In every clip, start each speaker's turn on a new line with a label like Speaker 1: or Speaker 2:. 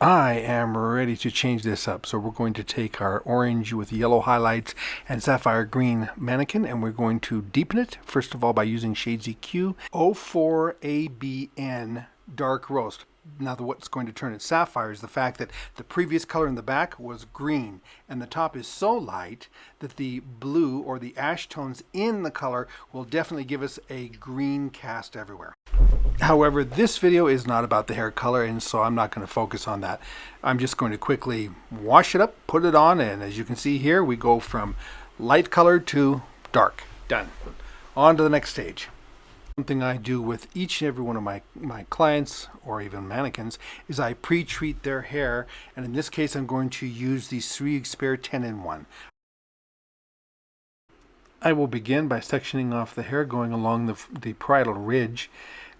Speaker 1: I am ready to change this up. So we're going to take our orange with yellow highlights and sapphire green mannequin, and we're going to deepen it, first of all, by using Shades EQ 04ABN Dark Roast. Now what's going to turn it sapphire is the fact that the previous color in the back was green, and the top is so light that the blue or the ash tones in the color will definitely give us a green cast everywhere. However, this video is not about the hair color, and so I'm not going to focus on that. I'm just going to quickly wash it up, put it on, and as you can see here, we go from light color to dark. Done. On to the next stage. Something I do with each and every one of my clients, or even mannequins, is I pre-treat their hair, and in this case I'm going to use the 3 Expert 10-in-1. I will begin by sectioning off the hair going along the parietal ridge,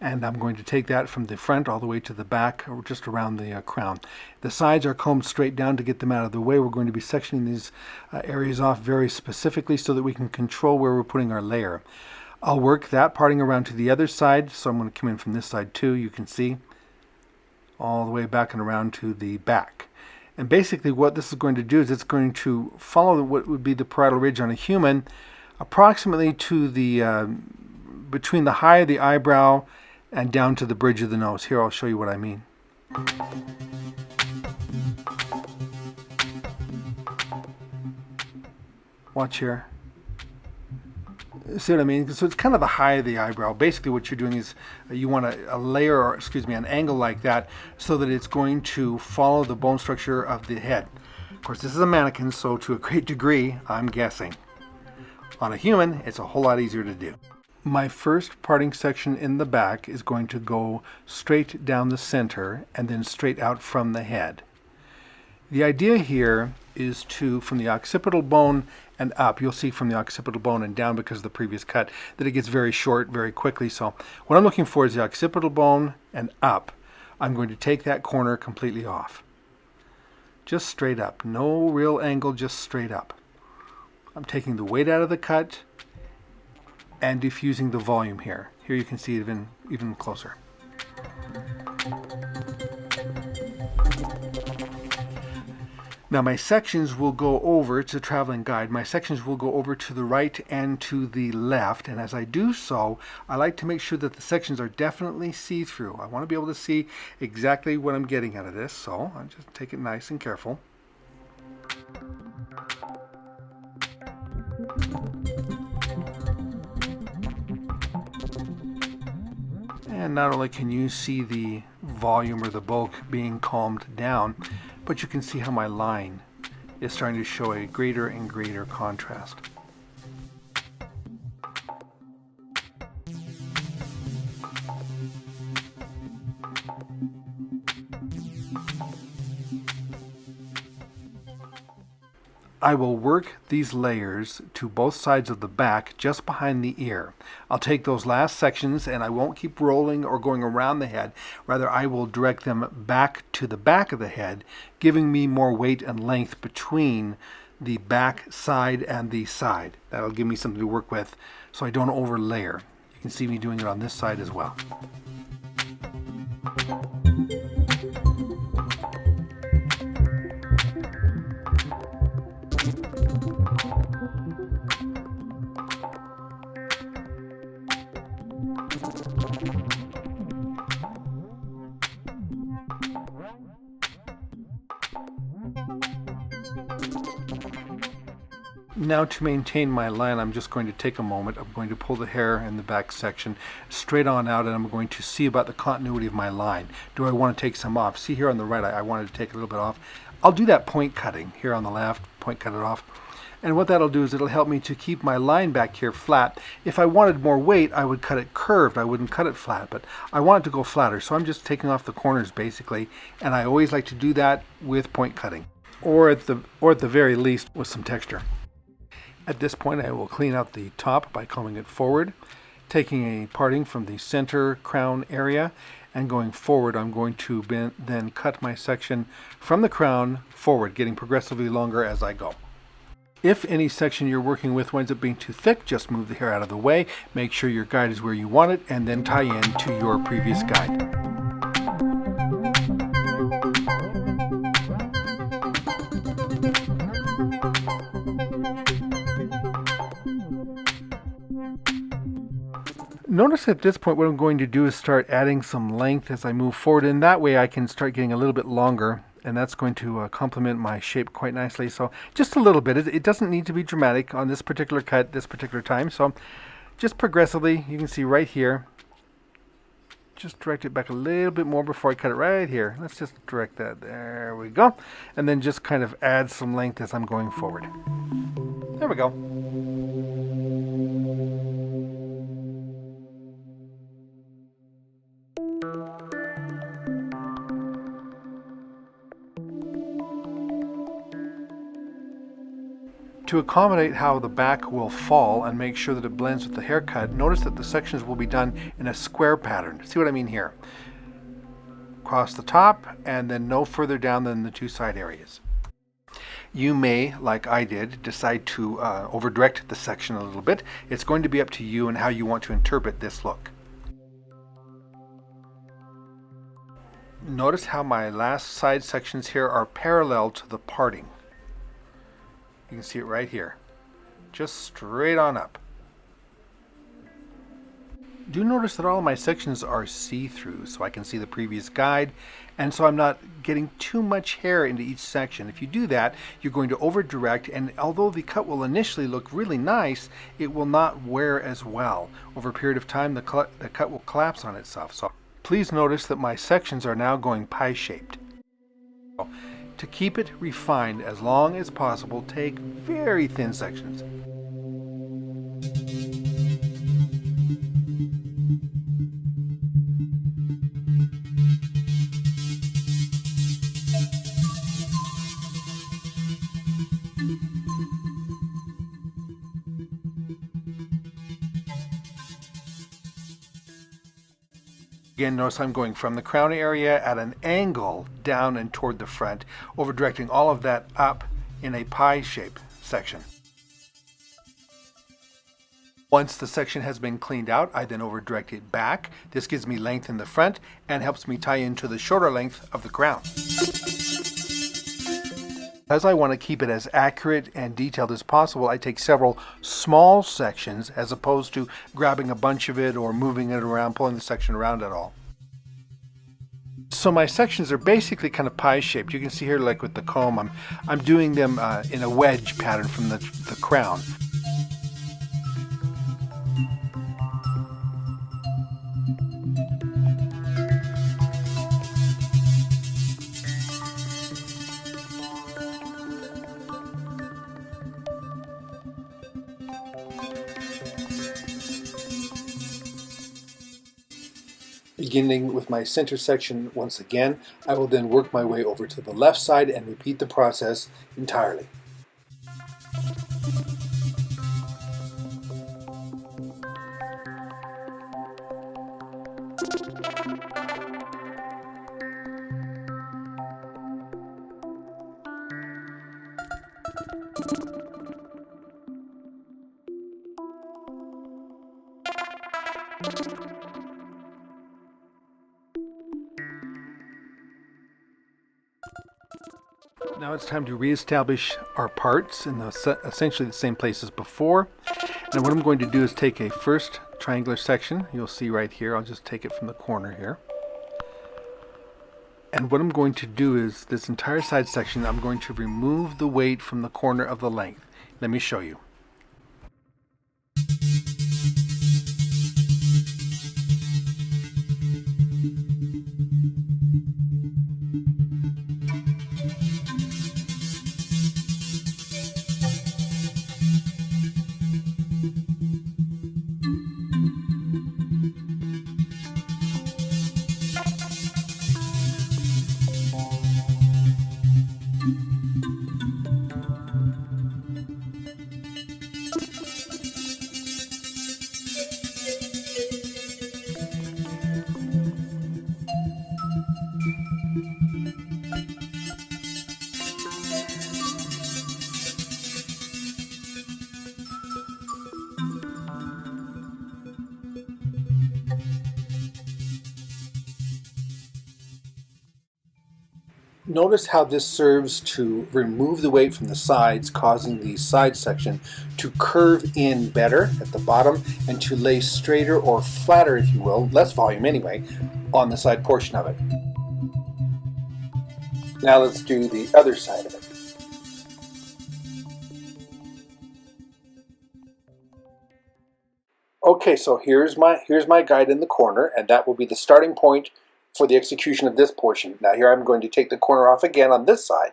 Speaker 1: and I'm going to take that from the front all the way to the back, or just around the crown. The sides are combed straight down to get them out of the way. We're going to be sectioning these areas off very specifically so that we can control where we're putting our layer. I'll work that parting around to the other side, so I'm going to come in from this side too, you can see, all the way back and around to the back. And basically what this is going to do is it's going to follow what would be the parietal ridge on a human, approximately to the between the high of the eyebrow and down to the bridge of the nose. Here, I'll show you what I mean. Watch here. See what I mean? So it's kind of the high of the eyebrow. Basically what you're doing is you want a layer, or excuse me, an angle like that, so that it's going to follow the bone structure of the head. Of course, this is a mannequin, so to a great degree, I'm guessing. On a human, it's a whole lot easier to do. My first parting section in the back is going to go straight down the center and then straight out from the head. The idea here is to, from the occipital bone and up, you'll see from the occipital bone and down, because of the previous cut, that it gets very short very quickly. So what I'm looking for is the occipital bone and up. I'm going to take that corner completely off. Just straight up. No real angle, just straight up. I'm taking the weight out of the cut and diffusing the volume here. Here you can see it even closer. Now my sections will go over, it's a traveling guide, my sections will go over to the right and to the left, and as I do so, I like to make sure that the sections are definitely see-through. I want to be able to see exactly what I'm getting out of this, so I'll just take it nice and careful. And not only can you see the volume or the bulk being calmed down, but you can see how my line is starting to show a greater and greater contrast. I will work these layers to both sides of the back, just behind the ear. I'll take those last sections and I won't keep rolling or going around the head. Rather, I will direct them back to the back of the head, giving me more weight and length between the back side and the side. That'll give me something to work with so I don't overlayer. You can see me doing it on this side as well. Now to maintain my line, I'm just going to take a moment. I'm going to pull the hair in the back section straight on out, and I'm going to see about the continuity of my line. Do I want to take some off? See here on the right, I wanted to take a little bit off. I'll do that point cutting here on the left, point cut it off. And what that'll do is it'll help me to keep my line back here flat. If I wanted more weight, I would cut it curved. I wouldn't cut it flat, but I want it to go flatter. So I'm just taking off the corners basically, and I always like to do that with point cutting, or at the very least with some texture. At this point, I will clean out the top by combing it forward, taking a parting from the center crown area, and going forward, I'm going to then cut my section from the crown forward, getting progressively longer as I go. If any section you're working with winds up being too thick, just move the hair out of the way, make sure your guide is where you want it, and then tie in to your previous guide. Notice at this point what I'm going to do is start adding some length as I move forward, and that way I can start getting a little bit longer, and that's going to complement my shape quite nicely. So just a little bit. It doesn't need to be dramatic on this particular cut, this particular time. So just progressively, you can see right here, just direct it back a little bit more before I cut it right here. Let's just direct that. There we go. And then just kind of add some length as I'm going forward. There we go. To accommodate how the back will fall and make sure that it blends with the haircut, notice that the sections will be done in a square pattern. See what I mean here? Across the top and then no further down than the two side areas. You may, like I did, decide to over-direct the section a little bit. It's going to be up to you and how you want to interpret this look. Notice how my last side sections here are parallel to the parting. You can see it right here, just straight on up. Do notice that all of my sections are see-through, so I can see the previous guide, and so I'm not getting too much hair into each section. If you do that, you're going to over-direct, and although the cut will initially look really nice, it will not wear as well. Over a period of time, the cut will collapse on itself. So please notice that my sections are now going pie-shaped. To keep it refined as long as possible, take very thin sections. Again, notice I'm going from the crown area at an angle down and toward the front, over directing all of that up in a pie shape section. Once the section has been cleaned out, I then over direct it back. This gives me length in the front and helps me tie into the shorter length of the crown. As I want to keep it as accurate and detailed as possible, I take several small sections as opposed to grabbing a bunch of it or moving it around, pulling the section around at all. So my sections are basically kind of pie shaped. You can see here, like with the comb, I'm doing them in a wedge pattern from the crown. Beginning with my center section once again, I will then work my way over to the left side and repeat the process entirely. Now it's time to reestablish our parts in essentially the same place as before. And what I'm going to do is take a first triangular section. You'll see right here. I'll just take it from the corner here. And what I'm going to do is this entire side section, I'm going to remove the weight from the corner of the length. Let me show you. Notice how this serves to remove the weight from the sides, causing the side section to curve in better at the bottom and to lay straighter or flatter, if you will, less volume anyway, on the side portion of it. Now let's do the other side of it. Okay, so here's my guide in the corner, and that will be the starting point for the execution of this portion. Now here I'm going to take the corner off again on this side.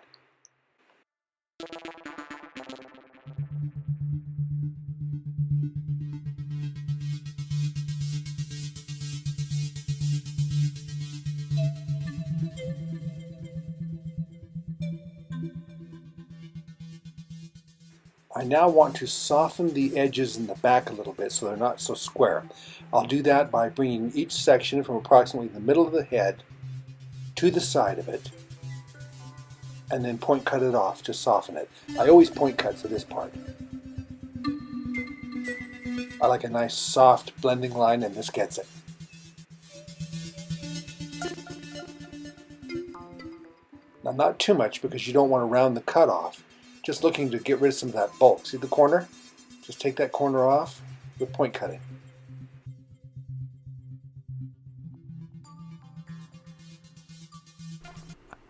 Speaker 1: I now want to soften the edges in the back a little bit so they're not so square. I'll do that by bringing each section from approximately the middle of the head to the side of it and then point cut it off to soften it. I always point cut for this part. I like a nice soft blending line, and this gets it. Now not too much because you don't want to round the cut off. Just looking to get rid of some of that bulk. See the corner? Just take that corner off with point cutting.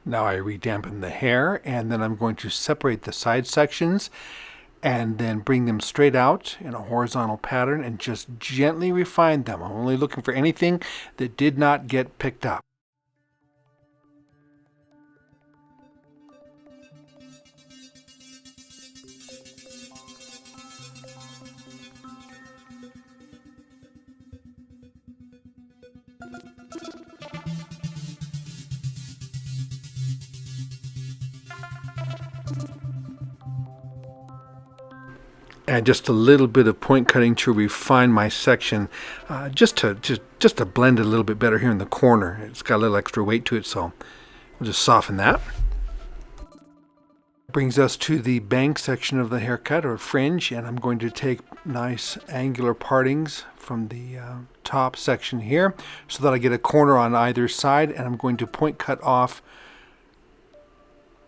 Speaker 1: Now I redampen the hair, and then I'm going to separate the side sections and then bring them straight out in a horizontal pattern and just gently refine them. I'm only looking for anything that did not get picked up. And just a little bit of point cutting to refine my section, just to blend it a little bit better here in the corner. It's got a little extra weight to it, so we'll just soften that. Brings us to the bang section of the haircut, or fringe, and I'm going to take nice angular partings from the top section here so that I get a corner on either side, and I'm going to point cut off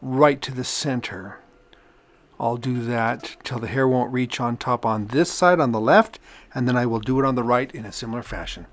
Speaker 1: right to the center. I'll do that till the hair won't reach on top on this side on the left, and then I will do it on the right in a similar fashion.